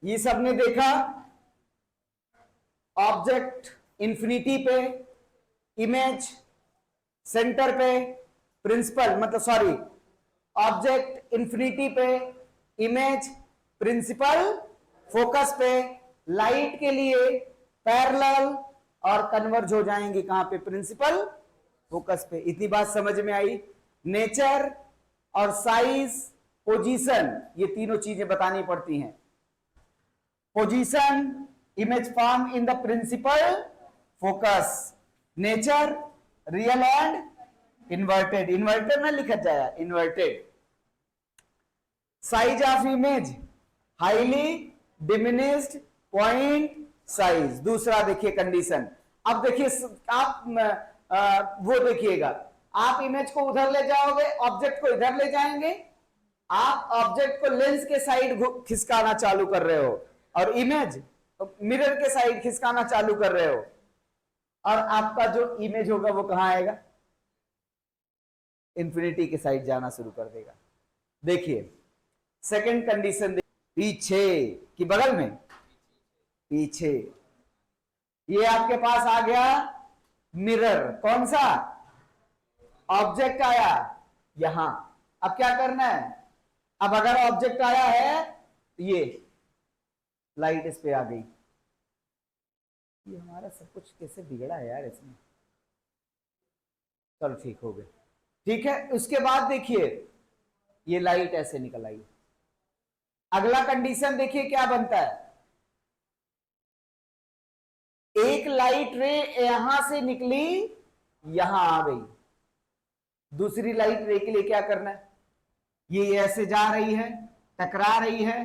ये सबने देखा ऑब्जेक्ट इंफिनिटी पे, इमेज सेंटर पे, प्रिंसिपल मतलब सॉरी ऑब्जेक्ट इंफिनिटी पे, इमेज प्रिंसिपल फोकस पे, लाइट के लिए पैरेलल और कन्वर्ज हो जाएंगे कहां पे, प्रिंसिपल फोकस पे। इतनी बात समझ में आई। नेचर और साइज, पोजीशन, ये तीनों चीजें बतानी पड़ती हैं। Position, image form in the principal focus, nature real and inverted, inverted ना लिखा जाए, inverted. Size of image, highly diminished point size. दूसरा देखिए कंडीशन। अब देखिए आप वो देखिएगा, आप इमेज को उधर ले जाओगे, ऑब्जेक्ट को इधर ले जाएंगे, आप ऑब्जेक्ट को लेंस के साइड खिसकाना चालू कर रहे हो और इमेज मिरर के साइड खिसकाना चालू कर रहे हो, और आपका जो इमेज होगा वो कहां आएगा, इंफिनिटी के साइड जाना शुरू कर देगा। देखिए सेकंड कंडीशन, पीछे कि बगल में, पीछे। ये आपके पास आ गया मिरर, कौन सा, ऑब्जेक्ट आया यहां। अब क्या करना है, अब अगर ऑब्जेक्ट आया है तो ये लाइट इस पे आ गई। ये हमारा सब कुछ कैसे बिगड़ा है यार इसमें। चलो ठीक हो गया, ठीक है। उसके बाद देखिए ये लाइट ऐसे निकल आई। अगला कंडीशन देखिए क्या बनता है, एक लाइट रे यहां से निकली, यहां आ गई। दूसरी लाइट रे के लिए क्या करना है, ये ऐसे जा रही है, टकरा रही है,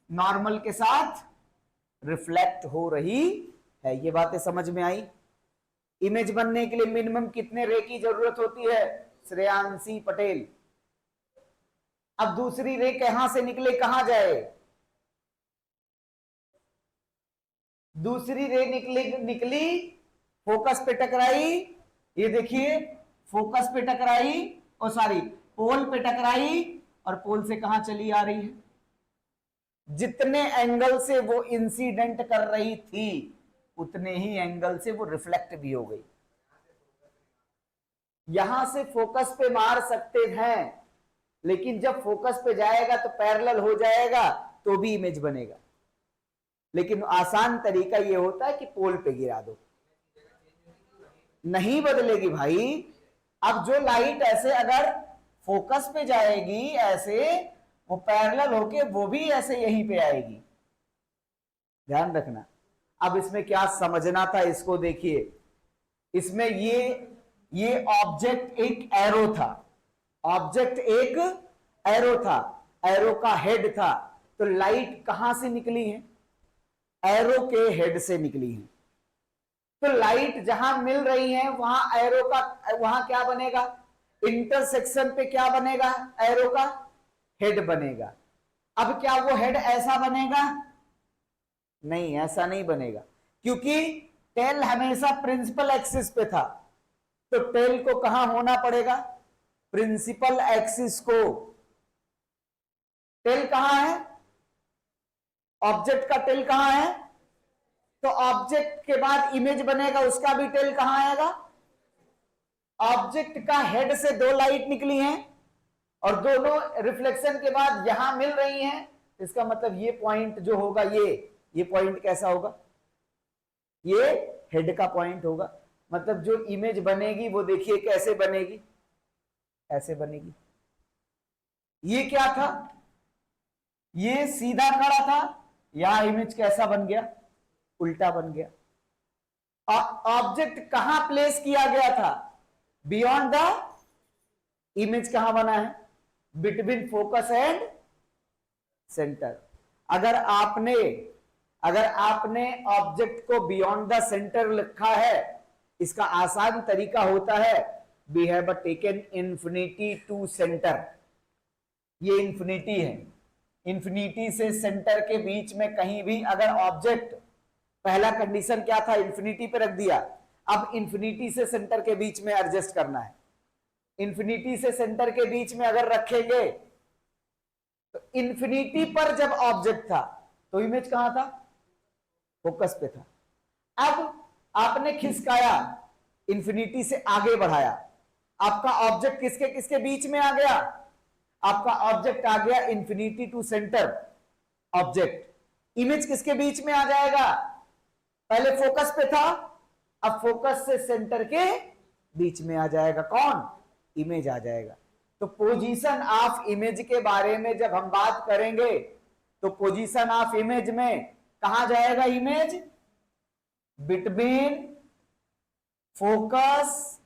नॉर्मल के साथ रिफ्लेक्ट हो रही है। ये बातें समझ में आई। इमेज बनने के लिए मिनिमम कितने रे की जरूरत होती है, श्रेयांशी पटेल। अब दूसरी रे कहां से निकले कहां जाए, दूसरी रे निकली फोकस पे टकराई, ये देखिए फोकस पे टकराई, और सॉरी पोल पे टकराई, और पोल से कहां चली आ रही है, जितने एंगल से वो इंसिडेंट कर रही थी उतने ही एंगल से वो रिफ्लेक्ट भी हो गई। यहां से फोकस पे मार सकते हैं, लेकिन जब फोकस पे जाएगा तो पैरेलल हो जाएगा तो भी इमेज बनेगा। लेकिन आसान तरीका ये होता है कि पोल पे गिरा दो, नहीं बदलेगी भाई। अब जो लाइट ऐसे अगर फोकस पे जाएगी ऐसे, वो पैरेलल होके वो भी ऐसे यहीं पे आएगी, ध्यान रखना। अब इसमें क्या समझना था इसको देखिए, इसमें ये ऑब्जेक्ट एक एरो था, ऑब्जेक्ट एक एरो था, एरो का हेड था, तो लाइट कहां से निकली है, एरो के हेड से निकली है। तो लाइट जहां मिल रही है वहां एरो का, वहां क्या बनेगा, इंटरसेक्शन पे क्या बनेगा, एरो का हेड बनेगा। अब क्या वो हेड ऐसा बनेगा, नहीं ऐसा नहीं बनेगा, क्योंकि टेल हमेशा प्रिंसिपल एक्सिस पे था, तो टेल को कहां होना पड़ेगा, प्रिंसिपल एक्सिस को। टेल कहां है, ऑब्जेक्ट का टेल कहां है, तो ऑब्जेक्ट के बाद इमेज बनेगा, उसका भी टेल कहां आएगा, ऑब्जेक्ट का हेड से दो लाइट निकली हैं और दोनों रिफ्लेक्शन के बाद यहां मिल रही हैं, इसका मतलब ये पॉइंट जो होगा, ये पॉइंट कैसा होगा, ये हेड का पॉइंट होगा। मतलब जो इमेज बनेगी वो देखिए कैसे बनेगी, ऐसे बनेगी। ये क्या था, ये सीधा खड़ा था, यहां इमेज कैसा बन गया, उल्टा बन गया। ऑब्जेक्ट कहां प्लेस किया गया था, बियॉन्ड द इमेज कहां बना है, बिटवीन फोकस एंड सेंटर। अगर आपने ऑब्जेक्ट को बियॉन्ड द सेंटर लिखा है, इसका आसान तरीका होता है, we have taken infinity to centre. ये इंफिनिटी है, इंफिनिटी से सेंटर के बीच में कहीं भी अगर ऑब्जेक्ट, पहला कंडीशन क्या था, इंफिनिटी पे रख दिया, अब इंफिनिटी से सेंटर के बीच में एडजस्ट करना है। इंफिनिटी से सेंटर के बीच में अगर रखेंगे तो इंफिनिटी पर जब ऑब्जेक्ट था तो इमेज कहां था? फोकस पे था। अब आपने खिसकाया, इंफिनिटी से आगे बढ़ाया, आपका ऑब्जेक्ट किसके किसके बीच में आ गया? आपका ऑब्जेक्ट आ गया infinity to centre object. Image किसके बीच में आ जाएगा? पहले फोकस पे था, अब फोकस से सेंटर के बीच में आ जाएगा। कौन? इमेज आ जाएगा। तो पोजीशन ऑफ इमेज के बारे में जब हम बात करेंगे तो पोजीशन ऑफ इमेज में कहां जाएगा image? Between focus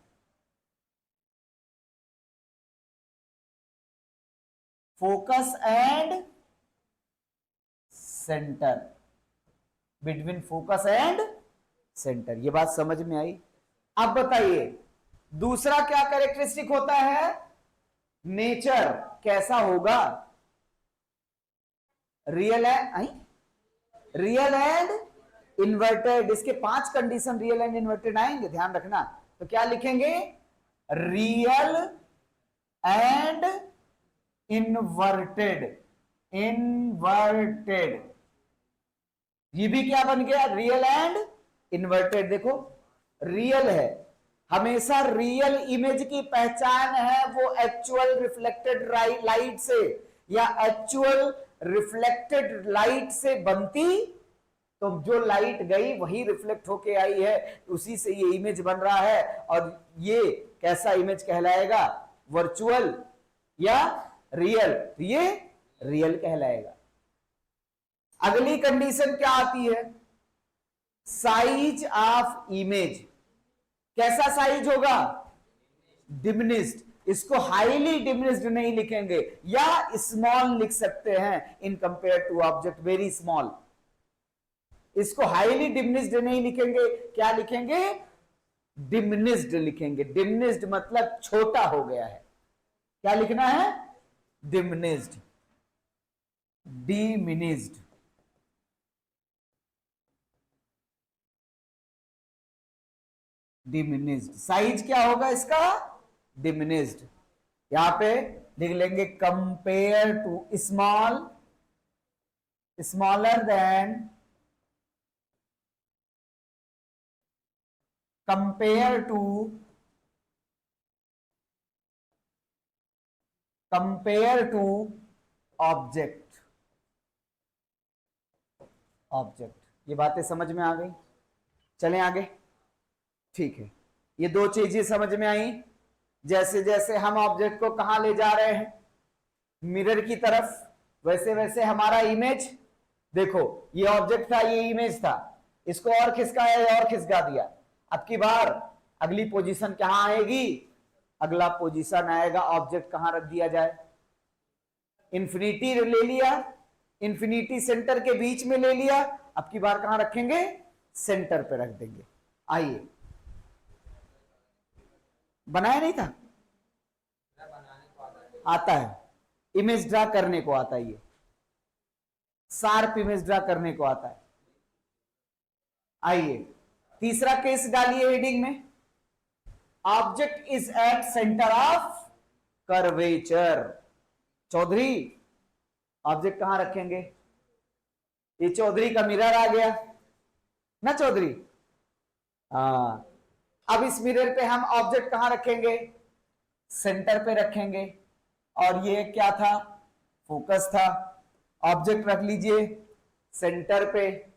and centre. Between focus and centre. ये बात समझ में आई? अब बताइए दूसरा क्या कैरेक्टरिस्टिक होता है? नेचर कैसा होगा? Real and inverted. इसके 5 कंडीशन रियल एंड इन्वर्टेड आएंगे, ध्यान रखना। तो क्या लिखेंगे? Real and inverted. ये भी क्या बन गया? Real and inverted. देखो रियल है, हमेशा रियल इमेज की पहचान है वो एक्चुअल रिफ्लेक्टेड लाइट से या एक्चुअल रिफ्लेक्टेड लाइट से बनती। तो जो लाइट गई वही रिफ्लेक्ट होके आई है, उसी से ये इमेज बन रहा है। और ये कैसा इमेज कहलाएगा? वर्चुअल या रियल? तो ये रियल कहलाएगा। अगली कंडीशन क्या आती है? Size of image. कैसा साइज होगा? डिमिनिश्ड। इसको हाईली डिमिनिश्ड नहीं लिखेंगे, या स्मॉल लिख सकते हैं in compare to object, very small. इसको हाईली डिमिनिश्ड नहीं लिखेंगे, क्या लिखेंगे? डिमिनिश्ड लिखेंगे। डिमिनिश्ड मतलब छोटा हो गया है। क्या लिखना है? डिमिनिश्ड। डिमिनिश्ड। डिमिनिश्ड। साइज क्या होगा इसका? डिमिनिश्ड। यहां पे लिख लेंगे compare to small, smaller than, compare to object. ये बातें समझ में आ गई? चलें आगे। ठीक है, ये 2 चीजें समझ में आई। जैसे जैसे हम ऑब्जेक्ट को कहां ले जा रहे हैं? मिरर की तरफ। वैसे वैसे हमारा इमेज, देखो ये ऑब्जेक्ट था, ये इमेज था, इसको और खिसकाया और खिसका दिया। अब की बार अगली पोजीशन कहां आएगी? अगला पोजीशन आएगा ऑब्जेक्ट कहां रख दिया जाए? इंफिनिटी ले लिया, इंफिनिटी सेंटर के बीच में ले लिया। अब की बार कहां रखेंगे? सेंटर पे रख देंगे। आइए, बनाया नहीं था? आता है, इमेज ड्रा करने को आता है, ये शार्प इमेज ड्रा करने को आता है। आइए तीसरा केस डालिए हेडिंग में। Object is at centre of curvature. Chaudhary object कहां रखेंगे? ये चौधरी का मिरर आ गया ना चौधरी? हाँ, अब इस मिरर पे हम ऑब्जेक्ट कहां रखेंगे? सेंटर पे रखेंगे। और ये क्या था? फोकस था। ऑब्जेक्ट रख लीजिए सेंटर पे।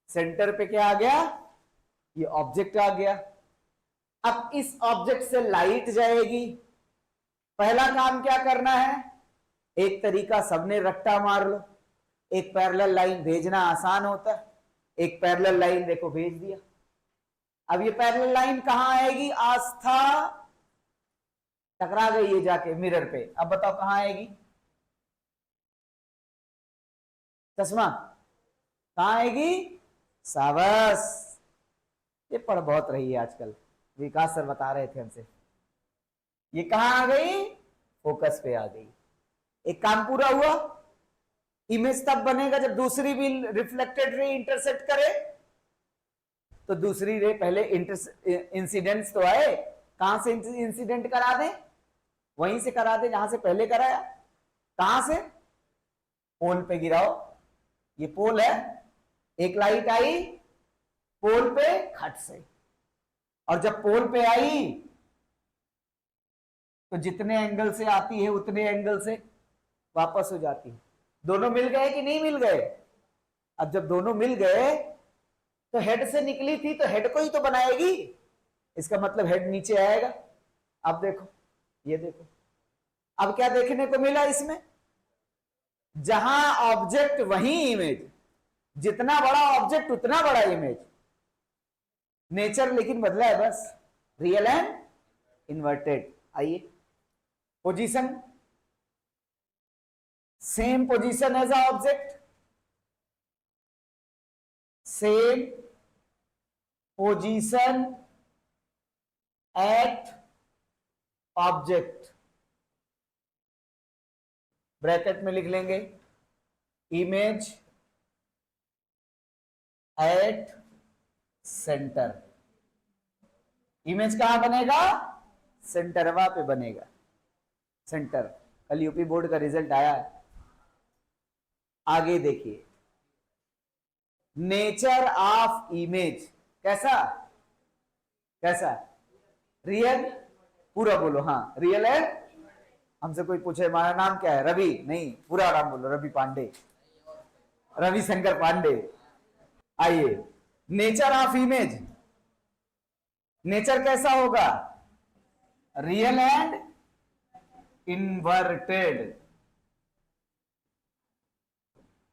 सेंटर पे क्या आ गया? ये ऑब्जेक्ट आ गया। अब इस ऑब्जेक्ट से लाइट जाएगी। पहला काम क्या करना है? एक तरीका सबने रट्टा मार लो, एक पैरेलल लाइन भेजना आसान होता है। एक पैरेलल लाइन देखो भेज दिया। अब ये पैरेलल लाइन कहां आएगी? आस्था टकरा गई है जाके मिरर पे। अब बताओ कहां आएगी? चश्मा कहां आएगी? सावस। ये पढ़ बहुत रही है आजकल, विकास सर बता रहे थे हमसे। ये कहां आ गई? फोकस पे आ गई। एक काम पूरा हुआ। इमेज तब बनेगा जब दूसरी भी रिफ्लेक्टेड रे इंटरसेक्ट करे। तो दूसरी रे पहले इंसिडेंट्स तो आए, कहां से इंसिडेंट करा दे? वहीं से करा दे जहां से पहले कराया। कहां से? पोल पे गिराओ, ये पोल है, एक लाइट आई पोल पे खट से, और जब पोल पे आई तो जितने एंगल से आती है उतने एंगल से वापस हो जाती है। दोनों मिल गए कि नहीं मिल गए? अब जब दोनों मिल गए तो हेड से निकली थी तो हेड को ही तो बनाएगी, इसका मतलब हेड नीचे आएगा। अब देखो, ये देखो, अब क्या देखने को मिला इसमें? जहां ऑब्जेक्ट वही इमेज, जितना बड़ा ऑब्जेक्ट उतना बड़ा इमेज। नेचर लेकिन बदला है बस, रियल एंड इन्वर्टेड। आइए, position same position as a object, same position at object, bracket में लिख लेंगे इमेज एट सेंटर। इमेज कहां बनेगा? सेंटरवा पे बनेगा, सेंटर। कल यूपी बोर्ड का रिजल्ट आया है। आगे देखिए, नेचर ऑफ इमेज कैसा? कैसा? रियल? पूरा बोलो, हाँ रियल है। हमसे कोई पूछे हमारा नाम क्या है, रवि? नहीं, पूरा नाम बोलो, रवि पांडे, रवि शंकर पांडे। आइए, नेचर ऑफ इमेज, नेचर कैसा होगा? Real and inverted.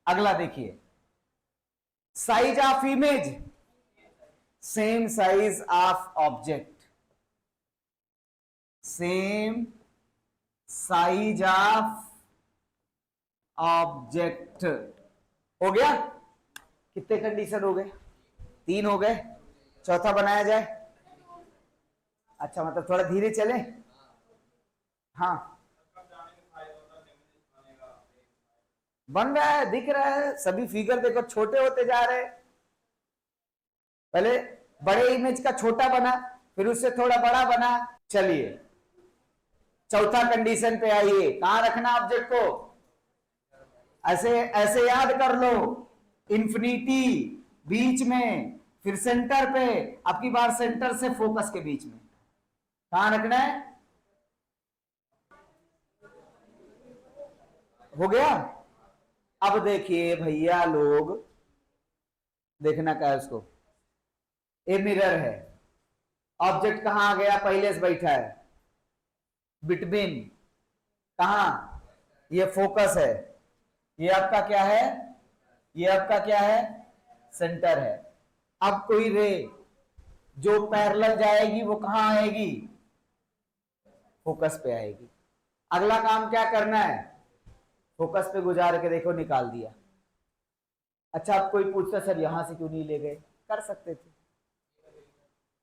अगला देखिए, size of image, same size of object, same size of object. हो गया? कितने कंडीशन हो गए? 3 हो गए। चौथा बनाया जाए? अच्छा, मतलब थोड़ा धीरे चले। हाँ, बन रहा है, दिख रहा है, सभी फिगर देखो छोटे होते जा रहे। पहले बड़े इमेज का छोटा बना, फिर उससे थोड़ा बड़ा बना। चलिए, चौथा कंडीशन पे आइए। कहां रखना ऑब्जेक्ट को? ऐसे ऐसे याद कर लो, इंफिनिटी बीच में, फिर सेंटर पे, अब की बार सेंटर से फोकस के बीच में। कहां रखना है? हो गया? अब देखिए भैया लोग, देखना क्या है उसको। ए मिरर है, ऑब्जेक्ट कहां आ गया? पहले से बैठा है, बिटवीन। कहां? ये फोकस है, ये आपका क्या है? ये आपका क्या है? सेंटर है। अब कोई रे जो पैरेलल जाएगी वो कहां आएगी? फोकस पे आएगी। अगला काम क्या करना है? फोकस पे गुजार के देखो, निकाल दिया। अच्छा, अब कोई पूछता सर यहां से क्यों नहीं ले गए? कर सकते थे,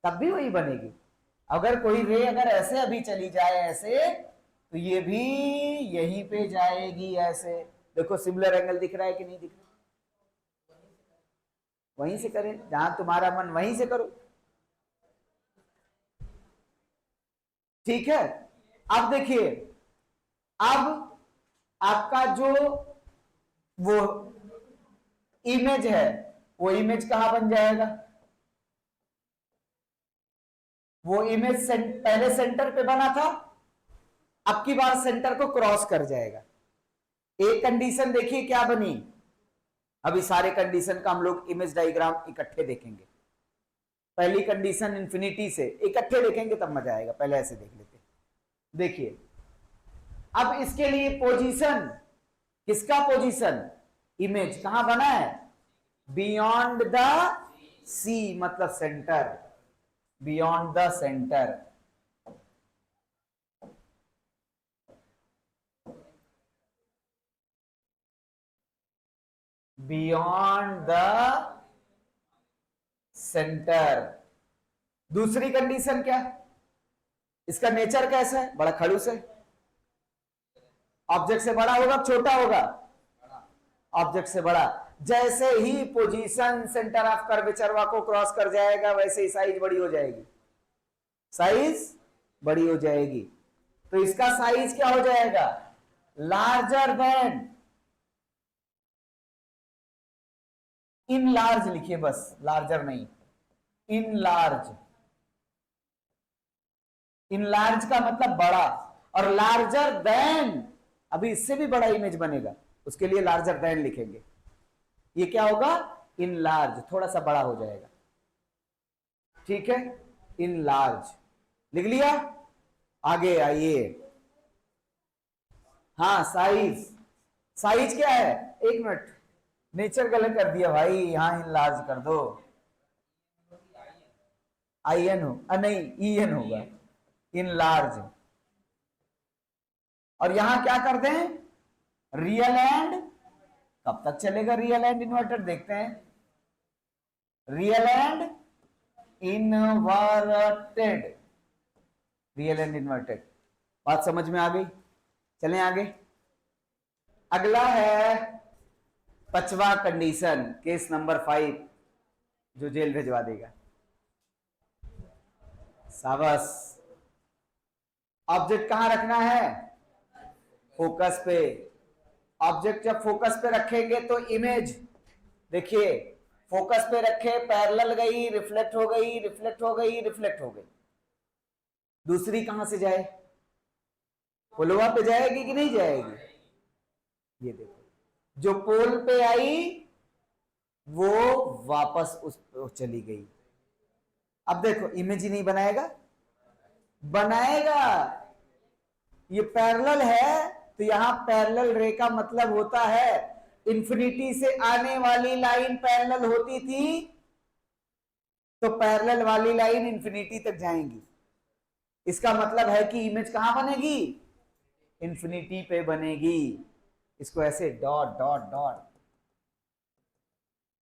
तब भी वही बनेगी। अगर कोई रे अगर ऐसे अभी चली जाए ऐसे, तो ये भी यहीं पे जाएगी ऐसे। देखो सिमिलर एंगल दिख रहा है कि नहीं दिख रहा? वहीं से करें, जहां तुम्हारा मन वहीं से करो। ठीक है? अब देखिए, अब आपका जो वो इमेज है, वो इमेज कहां बन जाएगा? वो इमेज पहले सेंटर पे बना था, अब की बार सेंटर को क्रॉस कर जाएगा। एक कंडीशन देखिए क्या बनी। अभी सारे कंडीशन का हम लोग इमेज डायग्राम इकट्ठे देखेंगे। पहली कंडीशन इंफिनिटी से इकट्ठे देखेंगे तब मजा आएगा, पहले ऐसे देख लेते। देखिए, अब इसके लिए पोजीशन, किसका पोजीशन? इमेज कहां बना है? बियॉन्ड द सी, मतलब centre, beyond the centre. Beyond the centre. दूसरी कंडीशन क्या? इसका नेचर कैसा है? बड़ा खड़ूस है। ऑब्जेक्ट से बड़ा होगा, छोटा होगा? ऑब्जेक्ट से बड़ा। जैसे ही पोजीशन सेंटर ऑफ कर्वेचर को क्रॉस कर जाएगा, वैसे ही साइज बड़ी हो जाएगी, साइज बड़ी हो जाएगी। तो इसका साइज क्या हो जाएगा? लार्जर देन, इन लार्ज लिखिए बस, लार्जर नहीं, इन लार्ज। इन लार्ज का मतलब बड़ा, और लार्जर देन अभी इससे भी बड़ा इमेज बनेगा, उसके लिए लार्जर देन लिखेंगे। ये क्या होगा, इन लार्ज, थोड़ा सा बड़ा हो जाएगा, ठीक है, इन लार्ज लिख लिया। आगे आइए, हाँ साइज, साइज क्या है, एक मिनट, नेचर गलत कर दिया भाई, यहां इन लार्ज कर दो, आई एन हो, नहीं ई एन होगा, इन लार्ज। और यहां क्या कर दें, रियल एंड, कब तक चलेगा रियल एंड इन्वर्टेड, देखते हैं, real and inverted, real and inverted, बात समझ में आ गई। चलें आगे, अगला है 5वां कंडीशन, केस नंबर 5, जो जेल भिजवा देगा। साबस, ऑब्जेक्ट कहां रखना है, फोकस पे। ऑब्जेक्ट जब फोकस पे रखेंगे तो इमेज, देखिए फोकस पे रखे, पैरेलल गई, रिफ्लेक्ट हो गई, रिफ्लेक्ट हो गई, रिफ्लेक्ट हो गई, दूसरी कहां से जाए, पोलवा पे जाएगी कि नहीं जाएगी, ये देखो, जो पोल पे आई वो वापस उस चली गई। अब देखो इमेज ही नहीं बनाएगा, बनाएगा, ये पैरेलल है, तो यहां पैरेलल रे का मतलब होता है इंफिनिटी से आने वाली लाइन पैरेलल होती थी, तो पैरेलल वाली लाइन इंफिनिटी तक जाएंगी, इसका मतलब है कि इमेज कहां बनेगी, इंफिनिटी पे बनेगी। इसको ऐसे डॉट डॉट डॉट,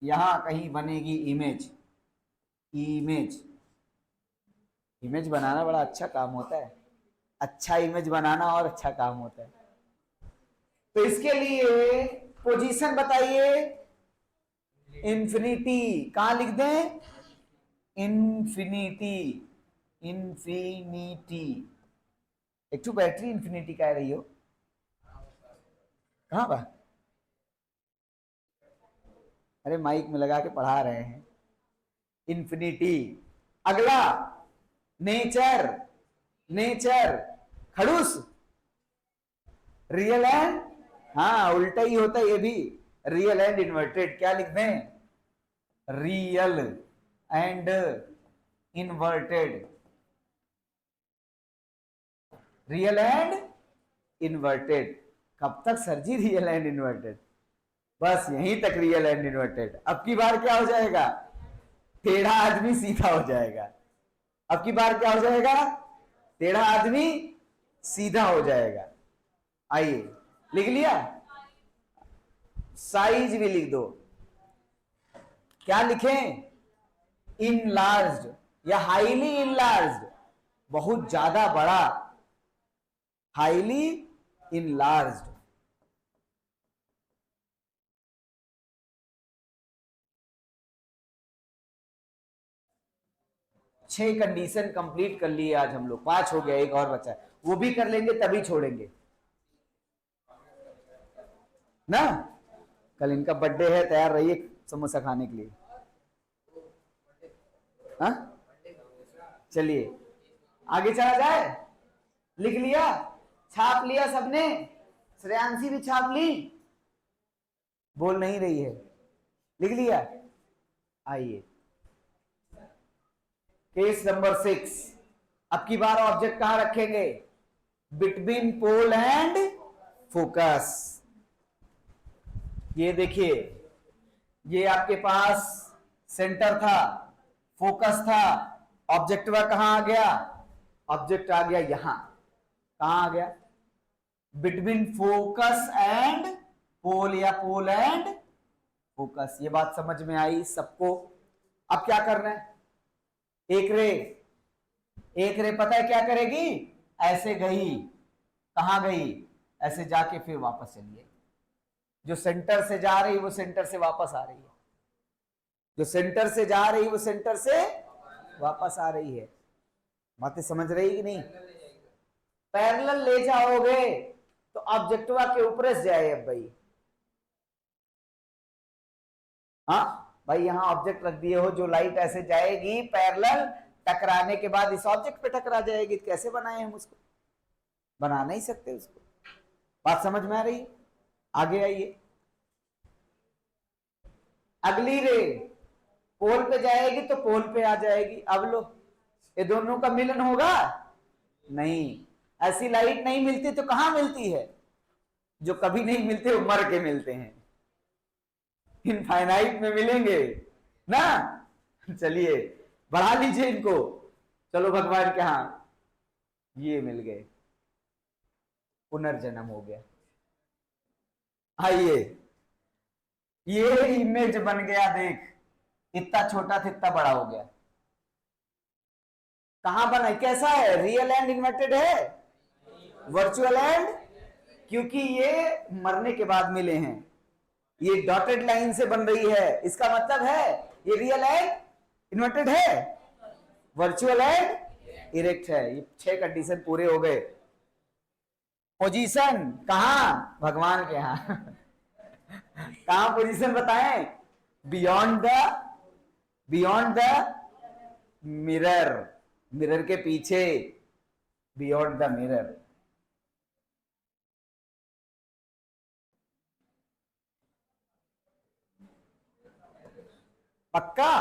यहां कहीं बनेगी इमेज, इमेज, इमेज बनाना बड़ा अच्छा काम होता है, अच्छा इमेज बनाना और अच्छा काम होता है। तो इसके लिए पोजीशन बताइए, इंफिनिटी, कहां लिख दें, इंफिनिटी, इंफिनिटी, एक तो बैटरी इंफिनिटी कह रही हो, कहां बा, अरे माइक में लगा के पढ़ा रहे हैं, इंफिनिटी। अगला नेचर, नेचर खड़ूस, रियल एंड, हाँ उल्टा ही होता है ये भी, रियल एंड इन्वर्टेड, क्या लिख दें, real and inverted, real and inverted. कब तक sir ji real and inverted, बस यहीं तक रियल एंड इन्वर्टेड। अब की बार क्या हो जाएगा, टेढ़ा आदमी सीधा हो जाएगा, अब की बार क्या हो जाएगा, टेढ़ा आदमी सीधा हो जाएगा। आइए लिख लिया, साइज भी लिख दो, क्या लिखें, इनलार्ज्ड या हाईली इनलार्ज्ड, बहुत ज्यादा बड़ा, हाईली इनलार्ज्ड। छह कंडीशन कंप्लीट कर लिए आज हम लोग, 5 हो गया, एक और बचा है, वो भी कर लेंगे तभी छोड़ेंगे ना। कल इनका बर्थडे है, तैयार रहिए समोसा खाने के लिए, हाँ चलिए आगे चला जाए। लिख लिया, छाप लिया सबने, श्रेयांशी भी छाप ली, बोल नहीं रही है, लिख लिया। आइए केस नंबर 6, अब की बार ऑब्जेक्ट कहां रखेंगे, बिटवीन पोल एंड फोकस। ये देखिए, ये आपके पास सेंटर था, फोकस था, ऑब्जेक्ट वह कहां आ गया, ऑब्जेक्ट आ गया यहां, कहां आ गया, बिटवीन फोकस एंड पोल या पोल एंड फोकस। ये बात समझ में आई सबको। अब क्या करना है, एक रे, एक रे पता है क्या करेगी, ऐसे गई, कहां गई, ऐसे जाके फिर वापस चली आई, जो सेंटर से जा रही वो सेंटर से वापस आ रही है, जो सेंटर से जा रही वो सेंटर से वापस आ रही है। बातें समझ रही कि नहीं, पैरेलल ले जाओगे तो ऑब्जेक्टिवा के ऊपर जाए। अब भाई हाँ भाई, यहां ऑब्जेक्ट रख दिए हो, जो लाइट ऐसे जाएगी पैरेलल, टकराने के बाद इस ऑब्जेक्ट पे टकरा जाएगी। कैसे बनाए हम उसको? बना नहीं सकते उसको। बात समझ में आ रही? आगे आइए। अगली रे पोल पे जाएगी तो पोल पे आ जाएगी। अब लो, ये दोनों का मिलन होगा? नहीं। ऐसी लाइट नहीं मिलती तो कहां मिलती है? जो कभी नहीं मिलते वो मर के मिलते हैं, इनफाइनाइट में मिलेंगे ना। चलिए बढ़ा लीजिए इनको। चलो भगवान के यहां ये मिल गए, पुनर्जन्म हो गया। आइए, ये इमेज बन गया। देख, इतना छोटा था इतना बड़ा हो गया। कहां बना? कैसा है? रियल एंड इन्वर्टेड है? Virtual and? क्योंकि ये मरने के बाद मिले हैं, ये डॉटेड लाइन से बन रही है। इसका मतलब है ये रियल एंड इन्वर्टेड है, वर्चुअल एंड इरेक्ट है। ये 6 कंडीशन पूरे हो गए। पोजीशन कहां? भगवान के यहां। कहां पोजीशन बताएं? बियॉन्ड द मिरर, मिरर के पीछे, बियॉन्ड द मिरर। पक्का?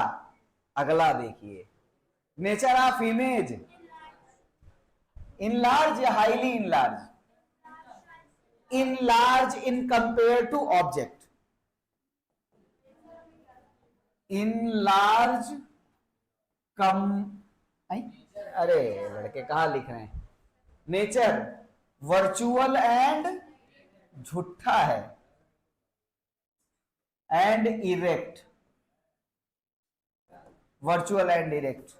अगला देखिए, नेचर ऑफ इमेज, इनलार्ज या highly enlarge? Enlarge in compare to object. Enlarge कम, अरे लड़के कहां लिख रहे हैं? नेचर वर्चुअल एंड झूठा है, and erect, virtual and erect.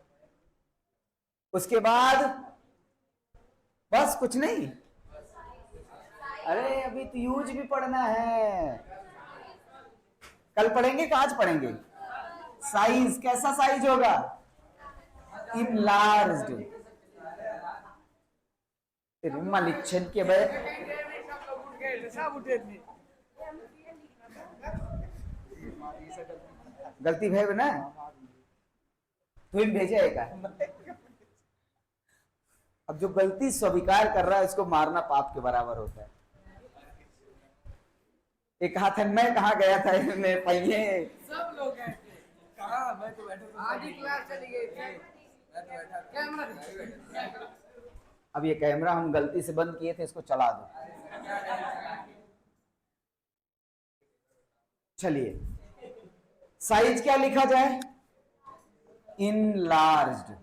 उसके बाद बस कुछ नहीं। अरे अभी तो यूज भी पढ़ना है, कल पढ़ेंगे कि आज पढ़ेंगे? साइज, कैसा साइज होगा? इनलार्ज्ड। मलिच्छन के भाई गलती भाई ना, तू भेजा है का? अब जो गलती स्वीकार कर रहा है इसको मारना पाप के बराबर होता है। एक कहा था, मैं कहा गया था इसमें पहिए सब लोग हैं। कहा मैं तो बैठा, आधी क्लास चली गई थी, मैं तो बैठा कैमरा। अब ये कैमरा हम गलती से बंद किए थे, इसको चला दो। चलिए, साइज क्या लिखा जाए? Enlarged,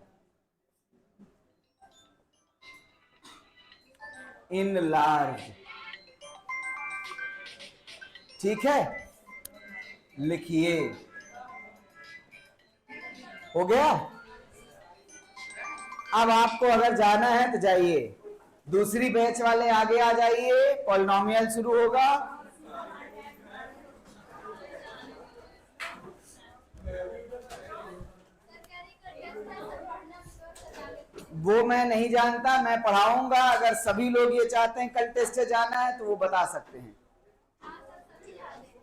enlarged. ठीक है, लिखिए। हो गया? अब आपको अगर जाना है तो जाइए, दूसरी बैच वाले आगे आ जाइए, पॉलिनोमियल शुरू होगा। वो मैं नहीं जानता, मैं पढ़ाऊंगा। अगर सभी लोग ये चाहते हैं कल टेस्ट से जाना है तो वो बता सकते हैं।